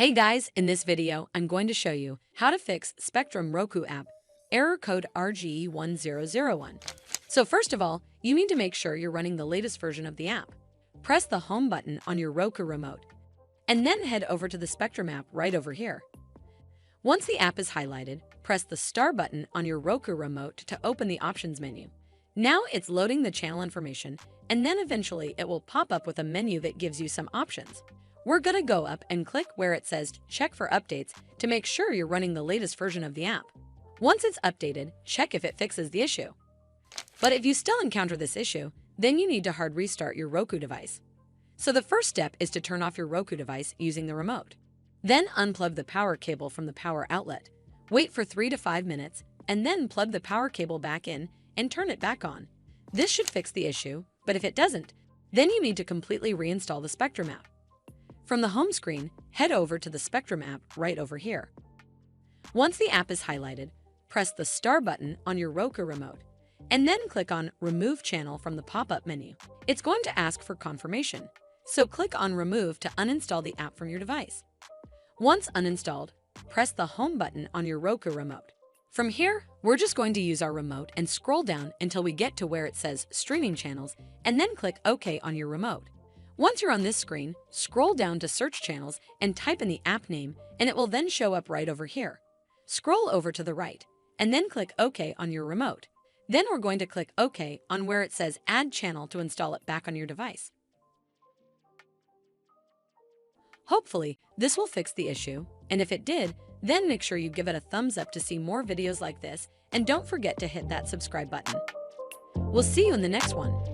Hey guys, in this video, I'm going to show you how to fix Spectrum Roku app, error code RGE-1001. So first of all, you need to make sure you're running the latest version of the app. Press the home button on your Roku remote, and then head over to the Spectrum app right over here. Once the app is highlighted, press the star button on your Roku remote to open the options menu. Now it's loading the channel information, and then eventually it will pop up with a menu that gives you some options. We're going to go up and click where it says check for updates to make sure you're running the latest version of the app. Once it's updated, check if it fixes the issue. But if you still encounter this issue, then you need to hard restart your Roku device. So the first step is to turn off your Roku device using the remote. Then unplug the power cable from the power outlet. Wait for 3 to 5 minutes, and then plug the power cable back in and turn it back on. This should fix the issue, but if it doesn't, then you need to completely reinstall the Spectrum app. From the home screen, head over to the Spectrum app right over here. Once the app is highlighted, press the star button on your Roku remote, and then click on Remove Channel from the pop-up menu. It's going to ask for confirmation, so click on Remove to uninstall the app from your device. Once uninstalled, press the home button on your Roku remote. From here, we're just going to use our remote and scroll down until we get to where it says Streaming Channels, and then click OK on your remote. Once you're on this screen, scroll down to Search Channels and type in the app name, and it will then show up right over here. Scroll over to the right, and then click OK on your remote. Then we're going to click OK on where it says Add Channel to install it back on your device. Hopefully, this will fix the issue, and if it did, then make sure you give it a thumbs up to see more videos like this, and don't forget to hit that subscribe button. We'll see you in the next one.